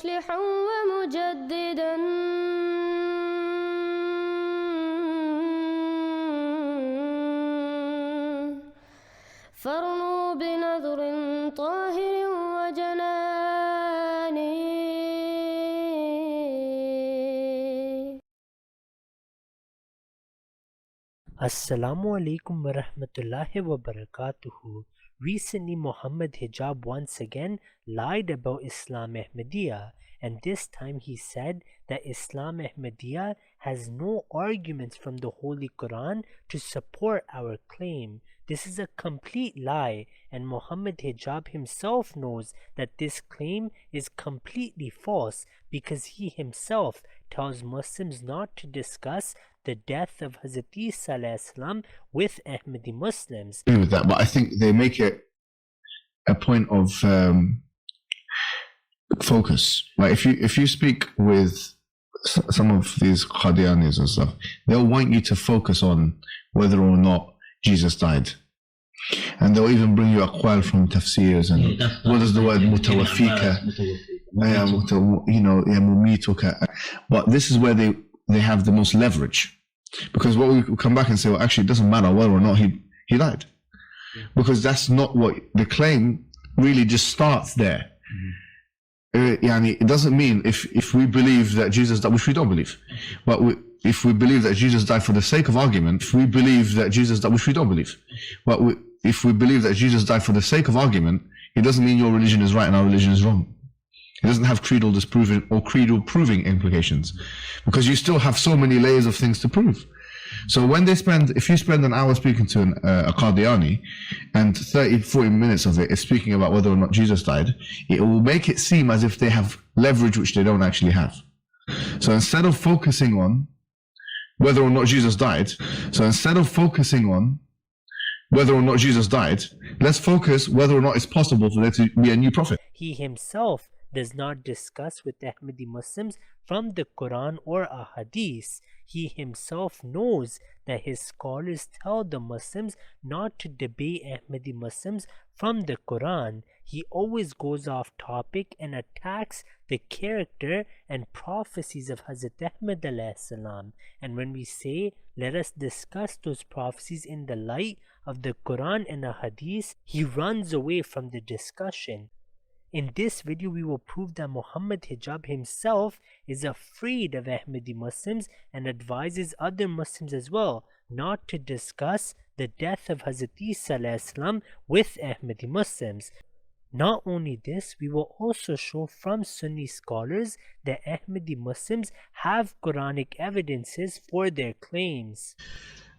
مصلحا ومجددا فارنوا بنظر Tahir وجنان. Assalamu alaikum wa rahmatullahi wa barakatuhu. Recently, Mohammed Hijab once again lied about Islam Ahmadiyya, and this time he said that Islam Ahmadiyya has no arguments from the Holy Quran to support our claim. This is a complete lie, and Mohammed Hijab himself knows that this claim is completely false because he himself tells Muslims not to discuss the death of Hazrat Isa alayhi salam with Ahmadi Muslims. I agree with that, but I think they make it a point of focus. Like if you speak with some of these Qadianis and stuff, they'll want you to focus on whether or not Jesus died. And they'll even bring you aqwal from tafsirs and what is the word mutawafika, mumituka. But this is where they have the most leverage. Because what we come back and say, well, actually, it doesn't matter whether or not he died. Because that's not what the claim really just starts there. It doesn't mean if we believe that Jesus died, which we don't believe, but if we believe that Jesus died for the sake of argument, if we believe that Jesus died, which we don't believe, but if we believe that Jesus died for the sake of argument, it doesn't mean your religion is right and our religion is wrong. It doesn't have creedal disproving or creedal proving implications, because you still have so many layers of things to prove. So when if you spend an hour speaking to a Qadiani and 30-40 minutes of it is speaking about whether or not Jesus died, it will make it seem as if they have leverage which they don't actually have. So instead of focusing on whether or not Jesus died, let's focus whether or not it's possible for there to be a new prophet. He himself does not discuss with Ahmadi Muslims from the Quran or a Hadith. He himself knows that his scholars tell the Muslims not to debate Ahmadi Muslims from the Quran. He always goes off topic and attacks the character and prophecies of Hazrat Ahmad alayhi salam. And when we say, let us discuss those prophecies in the light of the Quran and a Hadith, he runs away from the discussion. In this video, we will prove that Mohammed Hijab himself is afraid of Ahmadi Muslims and advises other Muslims as well not to discuss the death of Hazrat Isa alayhi salam with Ahmadi Muslims. Not only this, we will also show from Sunni scholars that Ahmadi Muslims have Quranic evidences for their claims.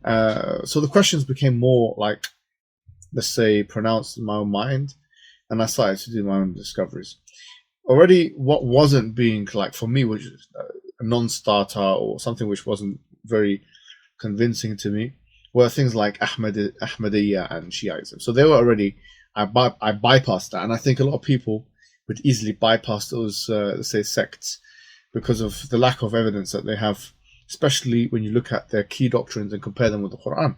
So the questions became more like, let's say, pronounced in my own mind, and I started to do my own discoveries. Already, what wasn't being, like, for me, was a non-starter or something which wasn't very convincing to me, were things like Ahmadiyya and Shiaism. So they were already, I bypassed that, and I think a lot of people would easily bypass those, let's say, sects because of the lack of evidence that they have, especially when you look at their key doctrines and compare them with the Quran.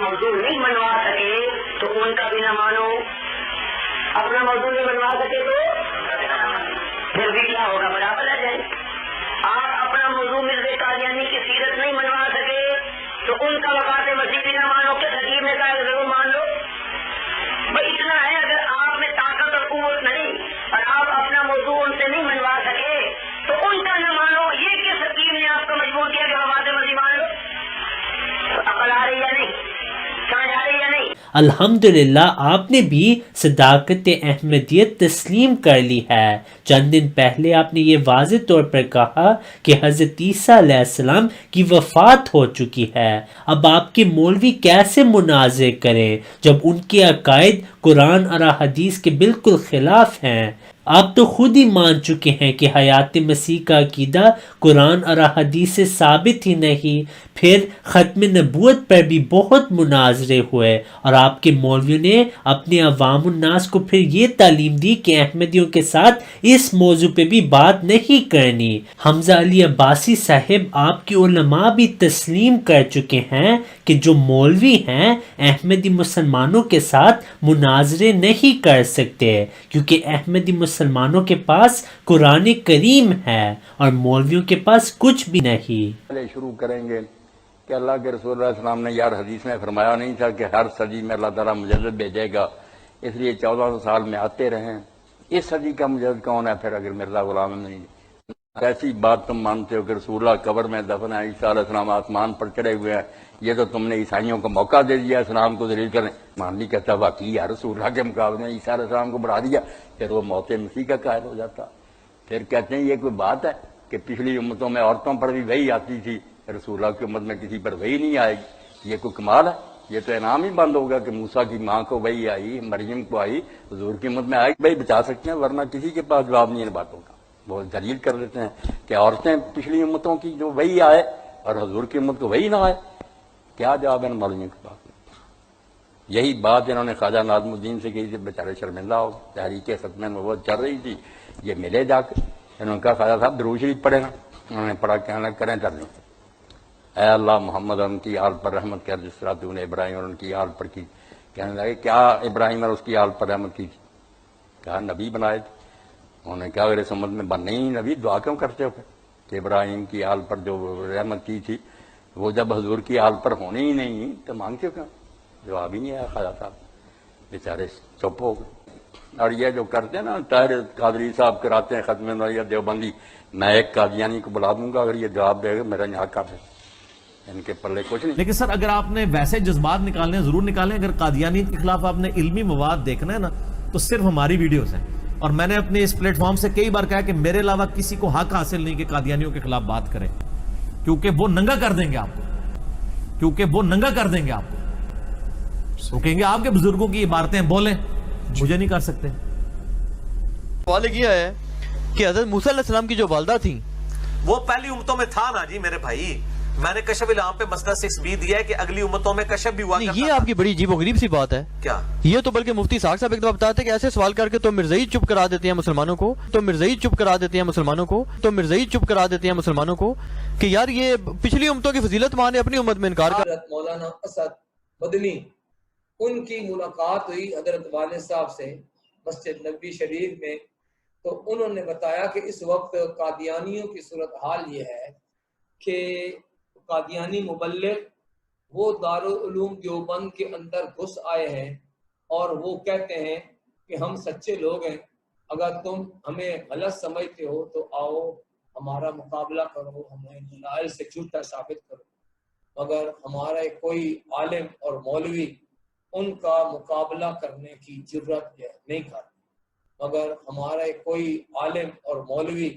موضوع نہیں منوا سکے تو ان کا بھی نہ مانو. اپنا موضوع نہیں منوا سکے تو پھر بھی کیا ہوگا؟ برابر آ جائے. آپ اپنا موضوع مرزا قادیانی کی سیرت نہیں منوا سکے تو ان کا وقات مسیح بھی نہ مانو کہ حکیم نے کہا ضرور مان لو. بھائی اتنا ہے، اگر آپ میں طاقت اور قوت نہیں اور آپ اپنا موضوع ان سے نہیں منوا سکے تو ان کا نہ مانو. یہ کس حکیم نے آپ کو مجبور کیا کہ وقات مسیح مان لو؟ عقل آ رہی یا نہیں؟ سمجھ آ رہی یا نہیں؟ الحمدللہ آپ نے بھی صداقت احمدیت تسلیم کر لی ہے. چند دن پہلے آپ نے یہ واضح طور پر کہا کہ حضرت عیسیٰ علیہ السلام کی وفات ہو چکی ہے. اب آپ کے مولوی کیسے مناظرے کریں جب ان کے عقائد قرآن اور حدیث کے بالکل خلاف ہیں؟ آپ تو خود ہی مان چکے ہیں کہ حیات مسیح کا عقیدہ قرآن اور حدیث سے ثابت ہی نہیں. پھر ختم نبوت پر بھی بہت مناظرے ہوئے اور آپ کے مولویوں نے اپنے عوام الناس کو پھر یہ تعلیم دی کہ احمدیوں کے ساتھ اس موضوع پہ بھی بات نہیں کرنی. حمزہ علی عباسی صاحب آپ کے علماء بھی تسلیم کر چکے ہیں کہ جو مولوی ہیں احمدی مسلمانوں کے ساتھ مناظرے نہیں کر سکتے کیونکہ احمدی مسلمانوں کے پاس قرآن کریم ہے اور مولویوں کے پاس کچھ بھی نہیں. پہلے شروع کریں گے کہ اللہ کے رسول اللہ علیہ السلام نے یار حدیث میں فرمایا نہیں تھا کہ ہر صدی میں اللہ تعالیٰ مجدد بھیجے گا، اس لیے 1400 سال میں آتے رہیں. اس صدی کا مجدد کون ہے پھر اگر مرزا غلام نہیں؟ ایسی بات تم مانتے ہو کہ رسول اللہ قبر میں دفن ہے، عیسیٰ علیہ السلام آسمان پر چڑھے ہوئے ہیں، یہ تو تم نے عیسائیوں کو موقع دے دیا اسلام کو ذلیل کرنے. مانلی کہتا واقعی یار رسول اللہ کے مقابلے میں عیسیٰ علیہ السلام کو بڑھا دیا، پھر وہ موت مسیح کا قائل ہو جاتا. پھر کہتے ہیں یہ کوئی بات ہے کہ پچھلی امتوں میں عورتوں پر بھی وہی آتی تھی، رسول اللہ کی امت میں کسی پر وہی نہیں آئے گی. یہ کوئی کمال ہے؟ یہ تو انعام ہی بند ہوگا کہ موسیٰ کی ماں کو وہی آئی، مریم کو آئی، حضور کی امت میں آئی. بھائی بچا سکتے ہیں ورنہ کسی کے پاس جواب نہیں ان باتوں کا. وہ دلیل کر دیتے ہیں کہ عورتیں پچھلی امتوں کی جو وہی آئے اور حضور کی امت کو وہی نہ آئے. کیا جواب ہے ان مولویوں کے پاس؟ یہی بات انہوں نے خواجہ ناظم الدین سے کہی تھی، بیچارے شرمندہ ہو. تحریک ختمے میں وہ چل رہی تھی، یہ ملے جا کے انہوں نے کہا خواجہ صاحب درود شریف پڑھے نا. انہوں نے پڑھا، کہنے لگے کریں چل نہیں. اے اللہ محمد ان کی آل پر رحمت کر جس طرح تو نے ابراہیم اور ان کی آل پر کی. کہنے لگے کیا ابراہیم اور اس کی آل پر رحمت کی تھی؟ کہا نبی بنائے تھے. انہوں نے کہا اگر اس امت میں بن نہیں نبی دعا کیوں کرتے ہو کہ ابراہیم کی آل پر جو رحمت کی تھی وہ جب حضور کی آل پر ہونی ہی نہیں تو مانگتے ہو کیوں؟ جواب ہی نہیں آیا. خواجہ صاحب بیچارے چپ ہو گئے. اور یہ جو کرتے ہیں نا طاہر قادری صاحب کراتے ہیں ختم نبوت دیوبندی، میں ایک قادیانی کو بلا دوں گا اگر یہ جواب دے گا میرا یہاں کر ہے، ان کے پلے کچھ نہیں. لیکن سر اگر آپ نے ویسے جذبات نکالنے ہیں ضرور نکالیں. اگر قادیانی کے خلاف آپ نے علمی مواد دیکھنا ہے نا تو صرف ہماری ویڈیوز ہیں، اور میں نے اپنے اس پلیٹ فارم سے کئی بار کہا کہ میرے علاوہ کسی کو حق حاصل نہیں کہ قادیانیوں کے خلاف بات کریں، کیونکہ وہ ننگا کر دیں گے آپ کو، وہ کہیں گے آپ کے بزرگوں کی عبارتیں بولیں، مجھے نہیں کر سکتے. سوال کیا ہے کہ حضرت موسیٰ علیہ السلام کی جو والدہ تھیں وہ پہلی امتوں میں تھا نا جی میرے بھائی. میں نے کشف الہام پہ مسئلہ 6b دیا ہے کہ اگلی امتوں میں کشف بھی ہوا کرتا یہ آپ کی بڑی عجیب و غریب سی بات ہے. کیا یہ تو بلکہ مفتی ساق صاحب ایک دفعہ بتاتے کہ ایسے سوال کر کے تو مرزائی چپ کرا دیتے ہیں مسلمانوں کو کہ یار یہ پچھلی امتوں کی فضیلت مانے اپنی امت میں انکار کر. حضرت مولانا اسد مدنی ان کی ملاقات ہوئی حضرت والد صاحب سے مسجد نبوی شریف میں، تو انہوں نے بتایا کہ اس وقت قادیانیوں کی صورتحال یہ ہے کہ قادیانی مبلغ وہ دارالعلوم دیوبند کے اندر گھس آئے ہیں اور وہ کہتے ہیں کہ ہم سچے لوگ ہیں، اگر تم ہمیں غلط سمجھتے ہو تو آؤ ہمارا مقابلہ کرو، ہمیں دلائل سے جھوٹا ثابت کرو. مگر ہمارا کوئی عالم اور مولوی ان کا مقابلہ کرنے کی جرت نہیں کرتا. مگر ہمارا کوئی عالم اور مولوی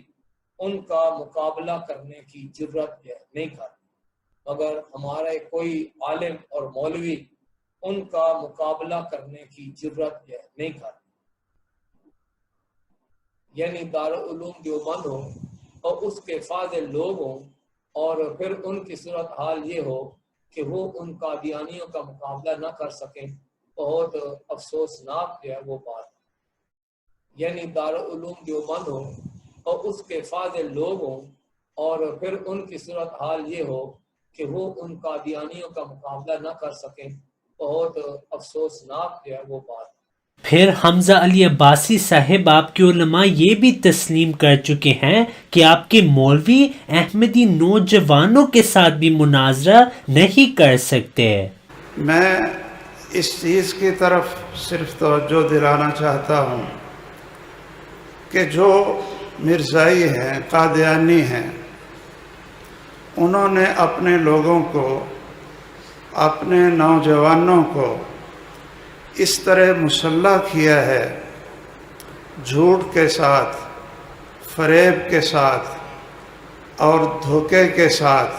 ان کا مقابلہ کرنے کی جرت نہیں کرتا. یعنی دارالعلوم دیوبند ہو اور اس کے فاضل لوگ ہوں اور پھر ان کی صورتحال یہ ہو کہ وہ ان قادیانیوں کا مقابلہ نہ کر سکیں. بہت افسوسناک ہے وہ بات. یعنی دارالعلوم دیوبند ہو اور اس کے فاضل لوگ ہوں اور پھر ان کی صورتحال یہ ہو کہ وہ ان قادیانیوں کا مقابلہ نہ کر سکیں. بہت افسوسناک جو ہے وہ بات. پھر حمزہ علی عباسی صاحب آپ کے علماء یہ بھی تسلیم کر چکے ہیں کہ آپ کے مولوی احمدی نوجوانوں کے ساتھ بھی مناظرہ نہیں کر سکتے. میں اس چیز کی طرف صرف توجہ دلانا چاہتا ہوں کہ جو مرزائی ہیں، قادیانی ہیں، انہوں نے اپنے لوگوں کو، اپنے نوجوانوں کو اس طرح مسلح کیا ہے، جھوٹ کے ساتھ، فریب کے ساتھ اور دھوکے کے ساتھ،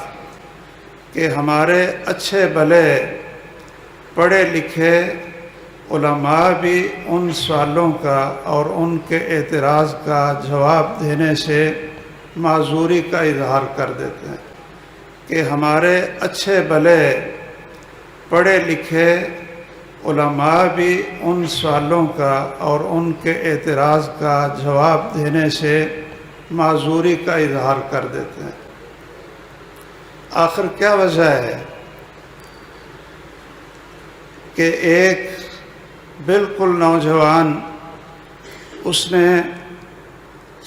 کہ ہمارے اچھے بھلے پڑھے لکھے علماء بھی ان سوالوں کا اور ان کے اعتراض کا جواب دینے سے معذوری کا اظہار کر دیتے ہیں، کہ ہمارے اچھے بھلے پڑھے لکھے علماء بھی ان سوالوں کا اور ان کے اعتراض کا جواب دینے سے معذوری کا اظہار کر دیتے ہیں. آخر کیا وجہ ہے کہ ایک بالکل نوجوان اس نے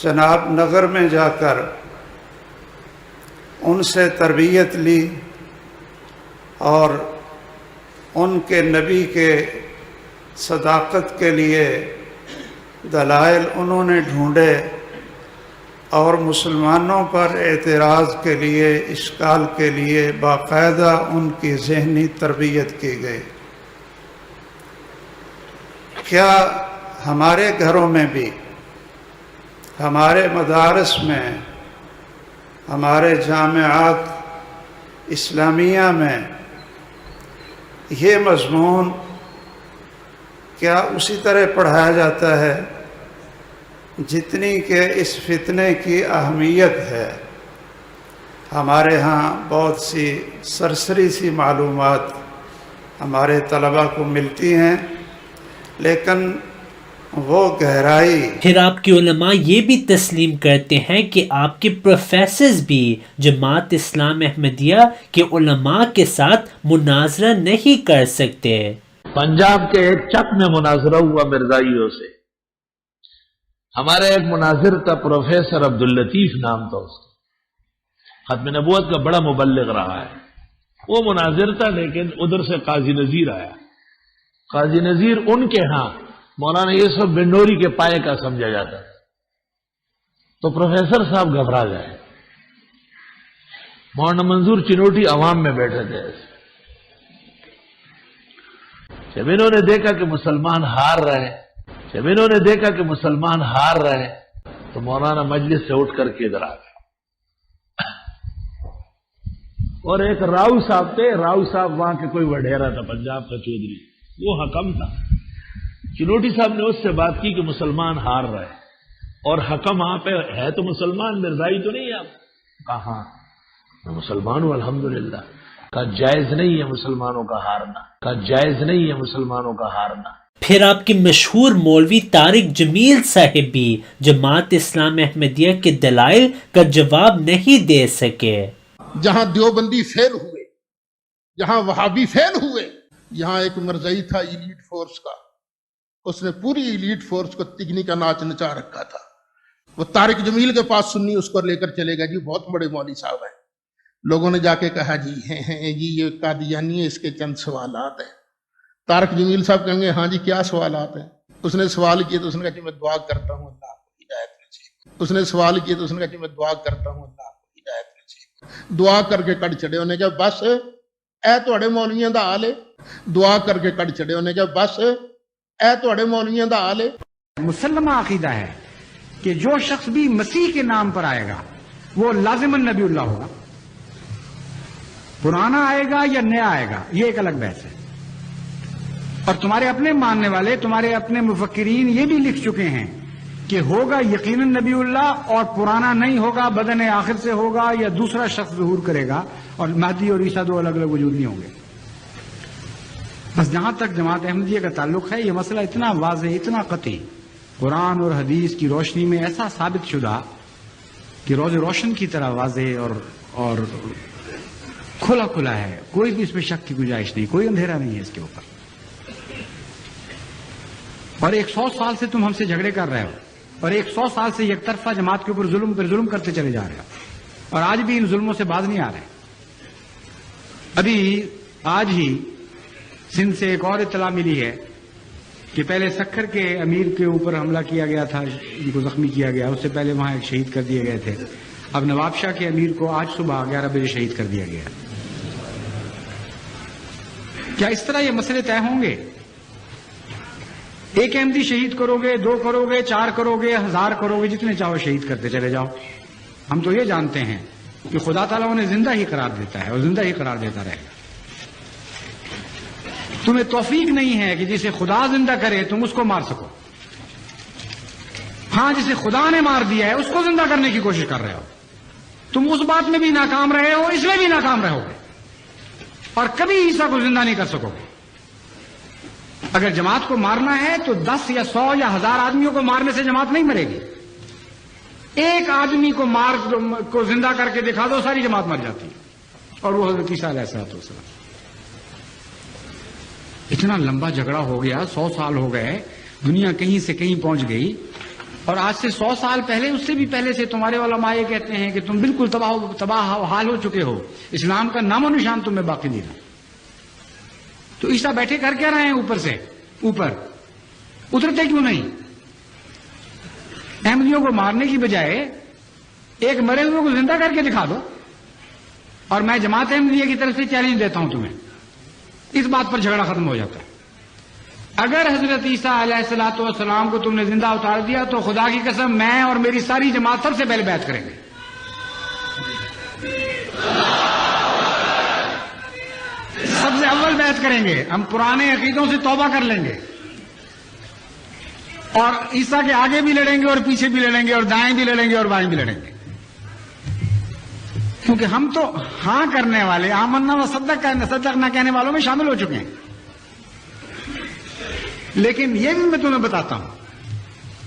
جناب نگر میں جا کر ان سے تربیت لی اور ان کے نبی کے صداقت کے لیے دلائل انہوں نے ڈھونڈے اور مسلمانوں پر اعتراض کے لیے، اشکال کے لیے باقاعدہ ان کی ذہنی تربیت کی گئی. کیا ہمارے گھروں میں بھی، ہمارے مدارس میں، ہمارے جامعات اسلامیہ میں یہ مضمون کیا اسی طرح پڑھایا جاتا ہے جتنی کہ اس فتنے کی اہمیت ہے؟ ہمارے ہاں بہت سی سرسری سی معلومات ہمارے طلباء کو ملتی ہیں، لیکن وہ گہرائی. پھر آپ کے علماء یہ بھی تسلیم کرتے ہیں کہ آپ کے پروفیسرز بھی جماعت اسلام احمدیہ کے علماء کے ساتھ مناظرہ نہیں کر سکتے. پنجاب کے ایک چک میں مناظرہ ہوا مرزائیوں سے. ہمارا ایک مناظر تھا، پروفیسر عبداللطیف نام تھا اس کا، ختم نبوت کا بڑا مبلغ رہا ہے. وہ مناظر تھا، لیکن ادھر سے قاضی نذیر آیا. قاضی نذیر ان کے ہاں مولانا یوسف بن نوری کے پائے کا سمجھا جاتا ہے. تو پروفیسر صاحب گھبرا گئے. مولانا منظور چنوٹی عوام میں بیٹھے تھے. جب انہوں نے دیکھا کہ مسلمان ہار رہے تو مولانا مجلس سے اٹھ کر کے ادھر آ گئے. اور ایک راؤ صاحب تھے، راؤ صاحب وہاں کے کوئی وڈیرا تھا، پنجاب کا چودھری، وہ حکم تھا. چنوٹی صاحب نے اس سے بات کی کہ مسلمان ہار رہے، اور حکم وہاں پہ ہے تو مسلمان، مرزائی تو نہیں ہے. آپ کہاں؟ میں مسلمان ہوں الحمدللہ. کا جائز نہیں ہے مسلمانوں کا ہارنا. پھر آپ کے مشہور مولوی طارق جمیل صاحب بھی جماعت اسلام احمدیہ کے دلائل کا جواب نہیں دے سکے. جہاں دیوبندی فیل ہوئے، جہاں وہابی فیل ہوئے، یہاں ایک مرزائی تھا ایلیٹ فورس کا، اس نے پوری ایلیٹ فورس کو تگنی کا ناچ نچا رکھا تھا. وہ طارق جمیل کے پاس سنی اس کو لے کر چلے گا، جی بہت بڑے مولوی صاحب ہیں. لوگوں نے جا کے کہا جی جی یہ قادیانی ہے، اس کے چند سوالات ہیں. طارق جمیل صاحب کہیں گے ہاں جی کیا سوالات ہیں؟ اس نے سوال کیے تو اس نے کہا جی میں دعا کرتا ہوں اللہ آپ کو ہدایت نصیب. اس نے سوال کیے تو اس نے کہا جی میں دعا کرتا ہوں اللہ آپ کو ہدایت نصیب. دعا کر کے کٹ چڑے. انہیں کہا بس اے تواڈے مولویاں دا حال ہے. دعا کر کے کٹ چڑے. انہیں کہا بس اے تواڈے مولویاں دا حال ہے. مسلمہ عقیدہ ہے کہ جو شخص بھی مسیح کے نام پر آئے گا وہ لازماً نبی اللہ ہوگا. پرانا آئے گا یا نیا آئے گا یہ ایک الگ بحث ہے. اور تمہارے اپنے ماننے والے، تمہارے اپنے مفکرین یہ بھی لکھ چکے ہیں کہ ہوگا یقیناً نبی اللہ، اور پرانا نہیں ہوگا، بدن آخر سے ہوگا یا دوسرا شخص ظہور کرے گا، اور مہدی اور عیسیٰ دو الگ الگ وجود نہیں ہوں گے. بس جہاں تک جماعت احمدیہ کا تعلق ہے یہ مسئلہ اتنا واضح، اتنا قطعی، قرآن اور حدیث کی روشنی میں ایسا ثابت شدہ کہ روز روشن کی طرح واضح اور کھلا کھلا ہے, کوئی بھی اس میں شک کی گنجائش نہیں, کوئی اندھیرا نہیں ہے اس کے اوپر. اور 100 سال سے تم ہم سے جھگڑے کر رہے ہو, اور 100 سال سے یک طرفہ جماعت کے اوپر ظلم پر ظلم کرتے چلے جا رہے ہو, اور آج بھی ان ظلموں سے باز نہیں آ رہے. ابھی آج ہی سندھ سے ایک اور اطلاع ملی ہے کہ پہلے سکھر کے امیر کے اوپر حملہ کیا گیا تھا, ان کو زخمی کیا گیا, اس سے پہلے وہاں ایک شہید کر دیے گئے تھے. اب نواب شاہ کے امیر کو آج صبح 11 بجے شہید کر دیا گیا. کیا اس طرح یہ مسئلے طے ہوں گے؟ ایک احمدی شہید کرو گے, 2 کرو گے, 4 کرو گے, 1000 کرو گے, جتنے چاہو شہید کرتے چلے جاؤ. ہم تو یہ جانتے ہیں کہ خدا تعالیٰ انہیں زندہ ہی قرار دیتا ہے اور زندہ ہی قرار دیتا رہے گا. تمہیں توفیق نہیں ہے کہ جسے خدا زندہ کرے تم اس کو مار سکو. ہاں, جسے خدا نے مار دیا ہے اس کو زندہ کرنے کی کوشش کر رہے ہو. تم اس بات میں بھی ناکام رہے ہو, اس میں بھی ناکام رہو گے, اور کبھی عیسیٰ کو زندہ نہیں کر سکو گے. اگر جماعت کو مارنا ہے تو 10 یا 100 یا 1000 آدمیوں کو مارنے سے جماعت نہیں مرے گی. ایک آدمی کو زندہ کر کے دکھا دو, ساری جماعت مر جاتی ہے. اور وہ حضرت عیسیٰ علیہ السلام. اتنا لمبا جھگڑا ہو گیا, 100 سال ہو گئے, دنیا کہیں سے کہیں پہنچ گئی, اور آج سے 100 سال پہلے, اس سے بھی پہلے سے تمہارے علماء یہ کہتے ہیں کہ تم بالکل تباہ حال ہو چکے ہو, اسلام کا نام و نشان تمہیں باقی نہیں رہا. تو عیسیٰ بیٹھے کر کیا رہے ہیں اوپر سے, اوپر اترتے کیوں نہیں؟ احمدیوں کو مارنے کی بجائے ایک مرے ہوئے کو زندہ کر کے دکھا دو. اور میں جماعت احمدیہ کی طرف سے چیلنج دیتا ہوں تمہیں, اس بات پر جھگڑا ختم ہو جاتا ہے. اگر حضرت عیسیٰ علیہ السلام کو تم نے زندہ اتار دیا تو خدا کی قسم میں اور میری ساری جماعت سب سے پہلے بیعت کریں گے. سب سے اول بیعت کریں گے. ہم پرانے عقیدوں سے توبہ کر لیں گے, اور عیسیٰ کے آگے بھی لڑیں گے اور پیچھے بھی لڑیں گے, اور دائیں بھی لڑیں گے اور بائیں بھی لڑیں گے. کیونکہ ہم تو ہاں کرنے والے, آمنا و صدقنا کہنے والوں میں شامل ہو چکے ہیں. لیکن یہ بھی میں تمہیں بتاتا ہوں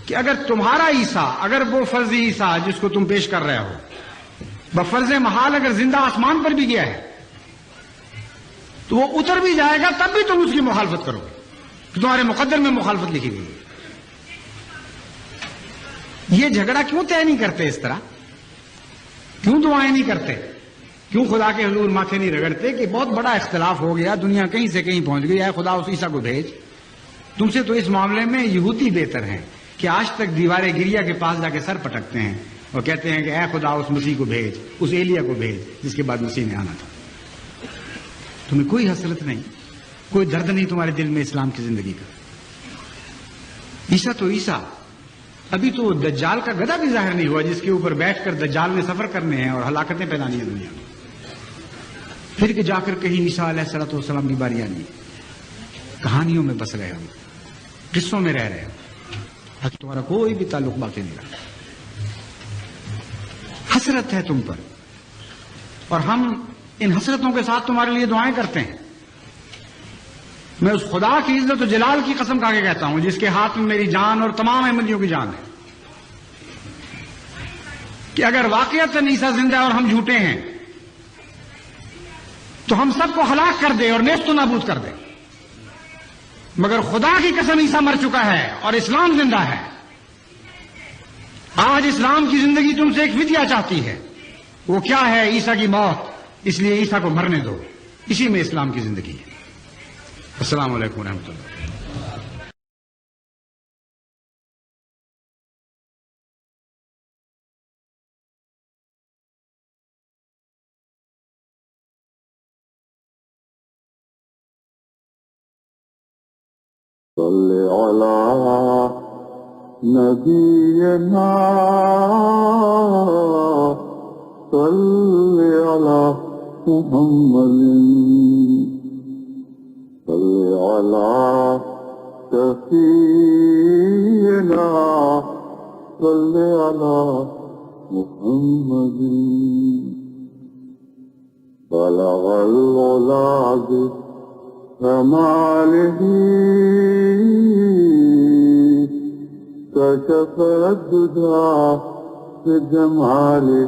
کہ اگر تمہارا عیسیٰ, اگر وہ فرضی عیسیٰ جس کو تم پیش کر رہے ہو, بفرض محال اگر زندہ آسمان پر بھی گیا ہے تو وہ اتر بھی جائے گا, تب بھی تم اس کی مخالفت کرو گے, تمہارے مقدر میں مخالفت لکھی گئی ہے. یہ جھگڑا کیوں طے نہیں کرتے اس طرح؟ کیوں دعائیں نہیں کرتے؟ کیوں خدا کے حضور ماتھے نہیں رگڑتے کہ بہت بڑا اختلاف ہو گیا, دنیا کہیں سے کہیں پہنچ گئی, اے خدا اس عیسیٰ کو بھیج. تم سے تو اس معاملے میں یہودی بہتر ہیں کہ آج تک دیوار گریا کے پاس جا کے سر پٹکتے ہیں اور کہتے ہیں کہ اے خدا اس مسیح کو بھیج, اس ایلیا کو بھیج جس کے بعد مسیح نے آنا تھا. تمہیں کوئی حسرت نہیں, کوئی درد نہیں تمہارے دل میں اسلام کی زندگی کا. عیسیٰ تو عیسیٰ, ابھی تو دجال کا گدھا بھی ظاہر نہیں ہوا جس کے اوپر بیٹھ کر دجال نے سفر کرنے ہیں اور ہلاکتیں پھیلانی ہیں دنیا میں. پھر کہ جا کر کہیں عیسیٰ علیہ السلام کی باری آنی. کہانیوں میں بس رہے ہم, قصوں میں رہ رہے ہیں, تمہارا کوئی بھی تعلق باقی نہیں رہا. حسرت ہے تم پر, اور ہم ان حسرتوں کے ساتھ تمہارے لیے دعائیں کرتے ہیں. میں اس خدا کی عزت و جلال کی قسم کھا کے کہتا ہوں جس کے ہاتھ میں میری جان اور تمام احمدیوں کی جان ہے, کہ اگر واقعتاً عیسیٰ زندہ ہے اور ہم جھوٹے ہیں تو ہم سب کو ہلاک کر دے اور نیست و نابود کر دے. مگر خدا کی قسم عیسیٰ مر چکا ہے اور اسلام زندہ ہے. آج اسلام کی زندگی تم سے ایک فدیہ چاہتی ہے, وہ کیا ہے؟ عیسیٰ کی موت. اس لیے عیسیٰ کو مرنے دو, اسی میں اسلام کی زندگی ہے. السلام علیکم ورحمۃ اللہ. صل علی نبینا صل علی محمد صل علی شفیعنا صل علی محمد بلغ العلا کمالہ کشف الدجی بجمالہ